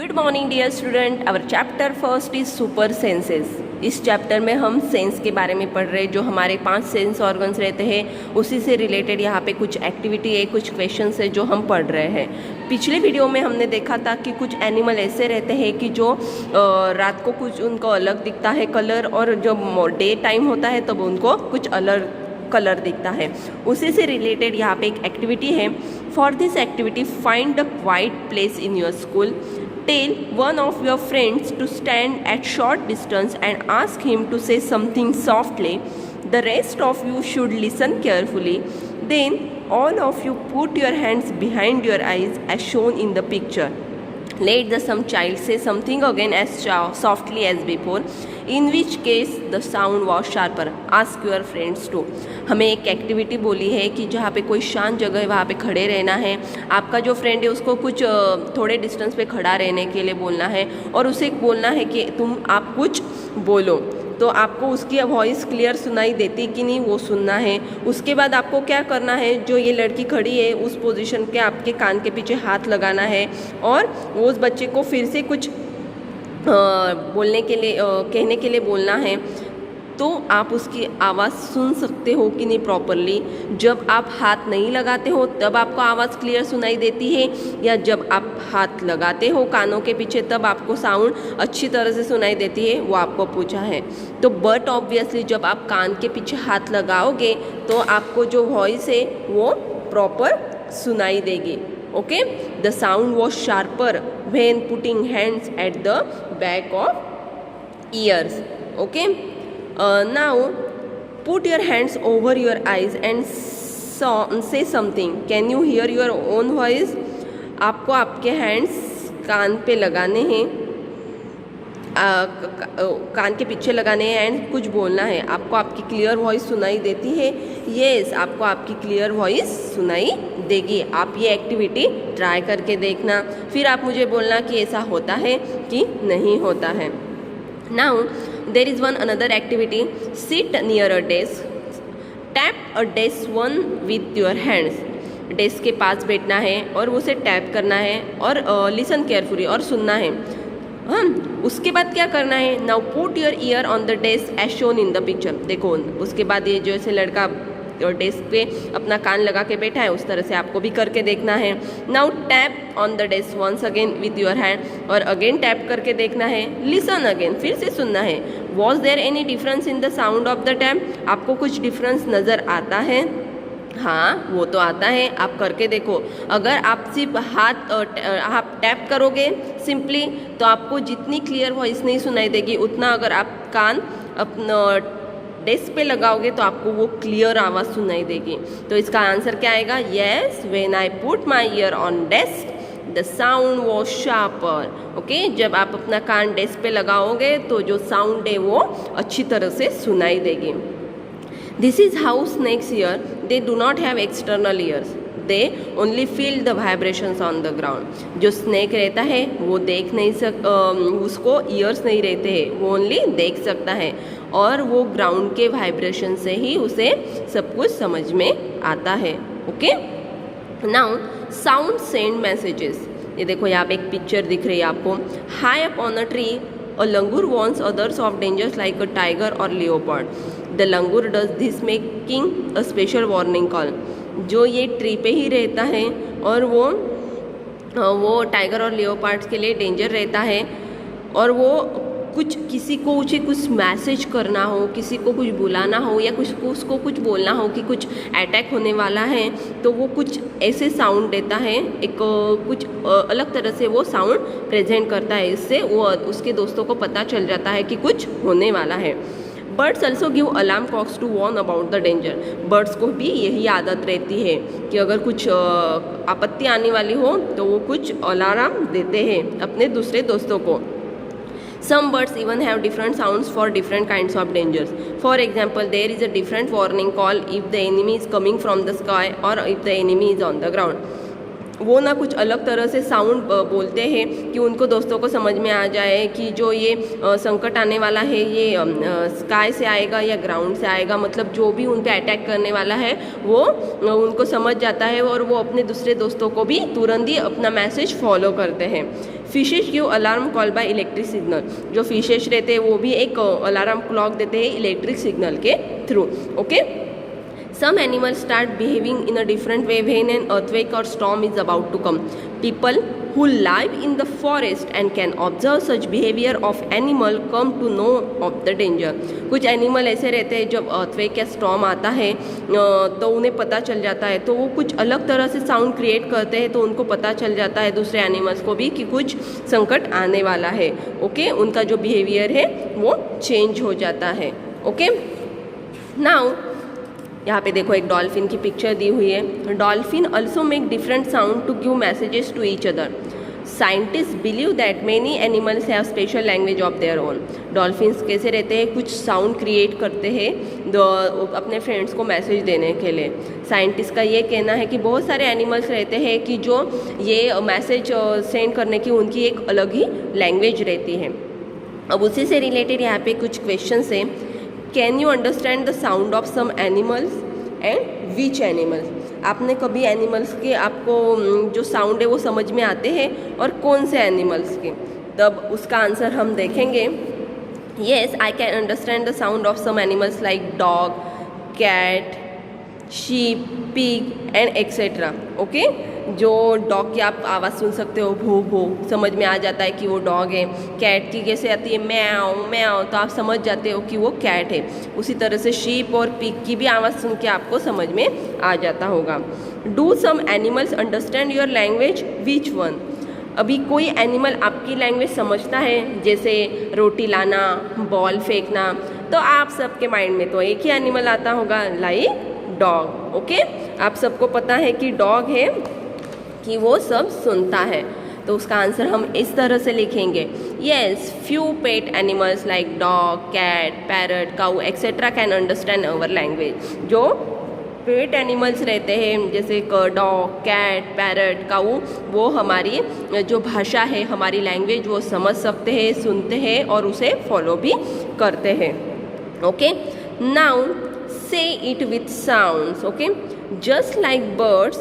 Good morning dear student. Our chapter first is super senses. इस chapter में हम sense के बारे में पढ़ रहे हैं। जो हमारे 5 सेंस ऑर्गन्स रहते हैं उसी से रिलेटेड यहाँ पे कुछ एक्टिविटी है, कुछ क्वेश्चंस है जो हम पढ़ रहे हैं। पिछले वीडियो में हमने देखा था कि कुछ एनिमल ऐसे रहते हैं कि जो रात को कुछ उनको अलग दिखता है कलर, और जब डे टाइम होता है तब उनको कुछ अलग कलर दिखता है। उसी से रिलेटेड यहाँ पे एक एक्टिविटी है। For this activity find a quite place in your school. Tell one of your friends to stand at short distance and ask him to say something softly. The rest of you should listen carefully. Then all of you put your hands behind your eyes as shown in the picture. Let the some child say something again as softly as before, in which case the sound was sharper. Ask your friends to. हमें एक activity बोली है कि जहाँ पे कोई शांत जगह है वहाँ पे खड़े रहना है। आपका जो फ्रेंड है उसको कुछ थोड़े डिस्टेंस पे खड़ा रहने के लिए बोलना है, और उसे बोलना है कि आप कुछ बोलो। तो आपको उसकी वॉइस क्लियर सुनाई देती कि नहीं वो सुनना है। उसके बाद आपको क्या करना है, जो ये लड़की खड़ी है उस पोजीशन के आपके कान के पीछे हाथ लगाना है, और उस बच्चे को फिर से कुछ बोलने के लिए कहने के लिए बोलना है। तो आप उसकी आवाज़ सुन सकते हो कि नहीं प्रॉपरली। जब आप हाथ नहीं लगाते हो तब आपको आवाज़ क्लियर सुनाई देती है, या जब आप हाथ लगाते हो कानों के पीछे तब आपको साउंड अच्छी तरह से सुनाई देती है, वो आपको पूछा है। तो बट ऑब्वियसली जब आप कान के पीछे हाथ लगाओगे तो आपको जो वॉइस है वो प्रॉपर सुनाई देगी। Okay, the sound was sharper when putting hands at the back of years. Okay, now put your hands over your eyes and say something. Can you hear your own voice? आपको आपके hands कान पे लगाने हैं, कान के पीछे लगाने हैं and कुछ बोलना है। आपको आपकी क्लियर वॉइस सुनाई देती है? यस, आपको आपकी क्लियर वॉइस सुनाई देगी। आप ये एक्टिविटी ट्राई करके देखना, फिर आप मुझे बोलना कि ऐसा होता है कि नहीं होता है। Now there is one another activity. Sit near a desk. Tap a desk one with your hands. Desk के पास बैठना है और उसे टैप करना है और लिसन केयरफुली और सुनना है। उसके बाद क्या करना है, now put your ear on the desk as shown in the picture. देखो उसके बाद ये जो ऐसे लड़का डेस्क पे अपना कान लगा के बैठा है उस तरह से आपको भी करके देखना है. Now tap on the desk once again with your hand, और अगेन टैप करके देखना है. लिसन अगेन, फिर से सुनना है. Was there any difference in the sound of the tap? आपको कुछ डिफरेंस नज़र आता है? हाँ, वो तो आता है, आप करके देखो. अगर आप सिर्फ आप टैप करोगे सिंपली तो आपको जितनी क्लियर वॉइस नहीं सुनाई देगी, उतना अगर आप कान अपना डेस्क पे लगाओगे तो आपको वो क्लियर आवाज़ सुनाई देगी. तो इसका आंसर क्या आएगा? Yes, when I put my year on desk the sound was sharper. Okay, जब आप अपना कान डेस्क पे लगाओगे तो जो साउंड है वो अच्छी तरह से सुनाई देगी. This is how snakes hear, they do not have external ears, they only feel the vibrations on the ground. जो स्नेक रहता है वो देख नहीं उसको ईयर्स नहीं रहते हैं, वो ओनली देख सकता है, और वो ग्राउंड के वाइब्रेशन से ही उसे सब कुछ समझ में आता है. Okay, now sound send messages. ये देखो यहाँ पे एक पिक्चर दिख रही है आपको. High up on a tree a langur warns others of dangers like a tiger और leopard. The langur does this making a special warning call. जो ये ट्री पे ही रहता है और वो टाइगर और लियोपार्ड्स के लिए डेंजर रहता है, और वो कुछ किसी को उसे कुछ मैसेज करना हो, किसी को कुछ बुलाना हो, या उसको कुछ बोलना हो कि कुछ अटैक होने वाला है, तो वो कुछ ऐसे साउंड देता है. एक कुछ अलग तरह से वो साउंड प्रेजेंट करता है. इससे वो उसके दोस्तों को पता चल जाता है कि कुछ होने वाला है. Birds also give alarm clocks to warn about the danger. Birds को भी यही आदत रहती है कि अगर कुछ आपत्ति आने वाली हो तो वो कुछ अलार्म देते हैं अपने दूसरे दोस्तों को. Some birds even have different sounds for different kinds of dangers. For example, there is a different warning call if the enemy is coming from the sky or if the enemy is on the ground. वो ना कुछ अलग तरह से sound बोलते हैं कि उनको दोस्तों को समझ में आ जाए कि जो ये संकट आने वाला है ये स्काई से आएगा या ग्राउंड से आएगा, मतलब जो भी उन पे अटैक करने वाला है वो उनको समझ जाता है और वो अपने दूसरे दोस्तों को भी तुरंत ही अपना मैसेज फॉलो करते हैं। Fishes give alarm call by electric signal, जो फिशेस रहते हैं वो भी एक अलार्म क्लॉक देते हैं इलेक्ट्रिक सिग्नल के through. Okay, some animals start behaving in a different way when an earthquake or storm is about to come. People who live in the forest and can observe such behavior of animal come to know of the danger. कुछ animal ऐसे रहते हैं जब earthquake या storm आता है तो उन्हें पता चल जाता है, तो वो कुछ अलग तरह से साउंड क्रिएट करते हैं, तो उनको पता चल जाता है दूसरे एनिमल्स को भी कि कुछ संकट आने वाला है। ओके, उनका जो बिहेवियर है वो चेंज हो जाता है। ओके, नाउ यहाँ पे देखो एक डॉल्फिन की पिक्चर दी हुई है। Dolphin also make different sound to give messages to each other. Scientist believe that many animals have special language of their own. Dolphins कैसे रहते हैं, कुछ साउंड क्रिएट करते हैं अपने फ्रेंड्स को मैसेज देने के लिए। साइंटिस्ट का ये कहना है कि बहुत सारे एनिमल्स रहते हैं कि जो ये मैसेज सेंड करने की उनकी एक अलग ही लैंग्वेज रहती है। अब उसी से रिलेटेड यहाँ पे कुछ क्वेश्चंस हैं। Can you understand the sound of some animals and which animals? आपने कभी एनिमल्स के आपको जो साउंड है वो समझ में आते हैं और कौन से एनिमल्स के? तब उसका आंसर हम देखेंगे। Yes, I can understand the sound of some animals like dog, cat, sheep, pig and etcetera. Okay, जो डॉग की आप आवाज़ सुन सकते हो, भो भो, समझ में आ जाता है कि वो डॉग है। कैट की कैसे आती है, म्याऊ म्याऊ, तो आप समझ जाते हो कि वो कैट है। उसी तरह से शीप और पिग की भी आवाज़ सुन के आपको समझ में आ जाता होगा। Do some animals understand your language, which one? अभी कोई एनिमल आपकी लैंग्वेज समझता है, जैसे रोटी लाना, बॉल फेंकना, तो आप सबके माइंड में तो एक ही एनिमल आता होगा, लाइक डॉग। ओके, आप सबको पता है कि डॉग है कि वो सब सुनता है, तो उसका आंसर हम इस तरह से लिखेंगे। Yes, few pet animals like dog, cat, parrot, cow etcetera can understand our language. जो पेट एनिमल्स रहते हैं जैसे डॉग, कैट, पैरट, काऊ, वो हमारी जो भाषा है, हमारी लैंग्वेज वो समझ सकते हैं, सुनते हैं और उसे फॉलो भी करते हैं। Okay, now say it with sounds. Okay, just like birds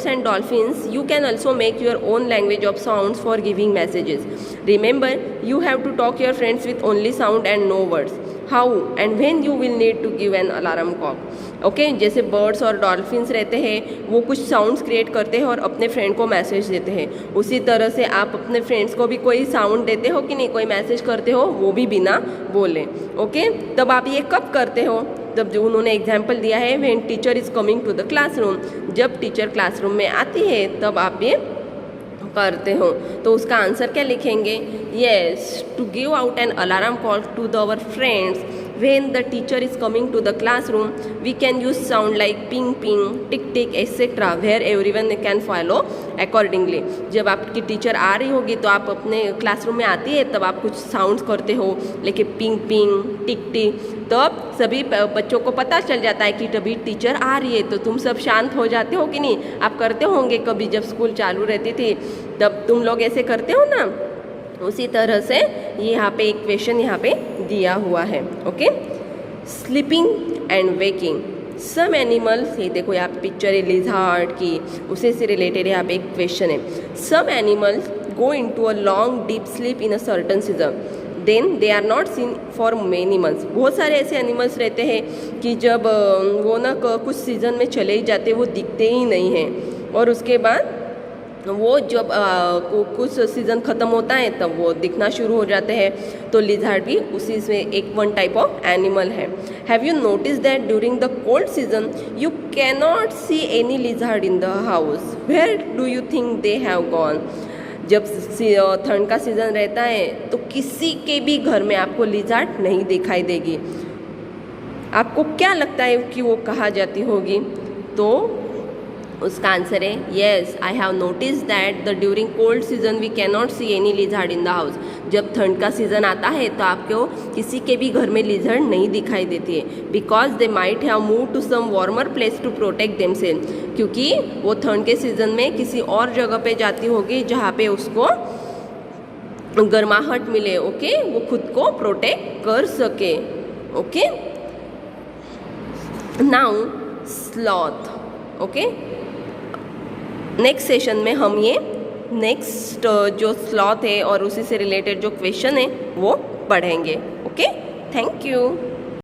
and dolphins, you can also make your own language of sounds for giving messages. Remember, you have to talk your friends with only sound and no words. How and when you will need to give an alarm clock. Okay, जैसे birds और dolphins रहते हैं वो कुछ sounds create करते हैं और अपने फ्रेंड को मैसेज देते हैं। उसी तरह से आप अपने फ्रेंड्स को भी कोई साउंड देते हो कि नहीं, कोई मैसेज करते हो, वो भी बिना बोले। ओके, तब आप ये कब करते हो? तब जो उन्होंने एग्जाम्पल दिया है, when teacher is coming to the classroom, जब टीचर क्लासरूम में आती है तब आप ये करते हो। तो उसका आंसर क्या लिखेंगे? Yes, to give out an alarm call to our friends when the teacher is coming to the classroom, we can use sound like ping ping, tick tick etc. where everyone can follow accordingly. जब आपकी teacher आ रही होगी तो आप अपने classroom में आती है तब आप कुछ साउंड्स करते हो, लेकिन पिंग पिंग, टिक टिक, तब सभी बच्चों को पता चल जाता है कि तभी टीचर आ रही है, तो तुम सब शांत हो जाते हो कि नहीं? आप करते होंगे कभी जब स्कूल चालू रहती थी तब तुम लोग ऐसे करते हो ना। उसी तरह से ये यहाँ पे एक क्वेश्चन यहाँ पे दिया हुआ है। Okay, sleeping and waking some animals, ये देखो यहाँ पिक्चर है लिज़ार्ड की, उसी से रिलेटेड यहाँ पे एक क्वेश्चन है। Some animals go into a long deep sleep in a certain season, then they are not seen for many months. बहुत सारे ऐसे एनिमल्स रहते हैं कि जब वो ना कुछ सीज़न में चले ही जाते, वो दिखते ही नहीं हैं, और उसके बाद वो जब कुछ सीज़न ख़त्म होता है तब वो दिखना शुरू हो जाते हैं। तो लिज़ार्ड भी उसी से एक वन टाइप ऑफ एनिमल है। Have you notice that during the cold season you can not see any lizard in the house, where do you think they have gone? जब ठंड का सीज़न रहता है तो किसी के भी घर में आपको लिज़ार्ड नहीं दिखाई देगी। आपको क्या लगता है कि वो कहाँ जाती होगी? तो उसका आंसर है yes, I have notice that the during cold season we can not see any lizard in the house. जब ठंड का सीज़न आता है तो आपको किसी के भी घर में लिजर्ड नहीं दिखाई देती है, because they might have move to some warmer place to protect themself, क्योंकि वो ठंड के सीज़न में किसी और जगह पे जाती होगी जहाँ पे उसको गर्माहट मिले, ओके, वो खुद को प्रोटेक्ट कर सके। Okay, now sloth. Okay, next session में हम ये नेक्स्ट जो स्लॉथ है और उसी से रिलेटेड जो क्वेश्चन है वो पढ़ेंगे। Okay, thank you.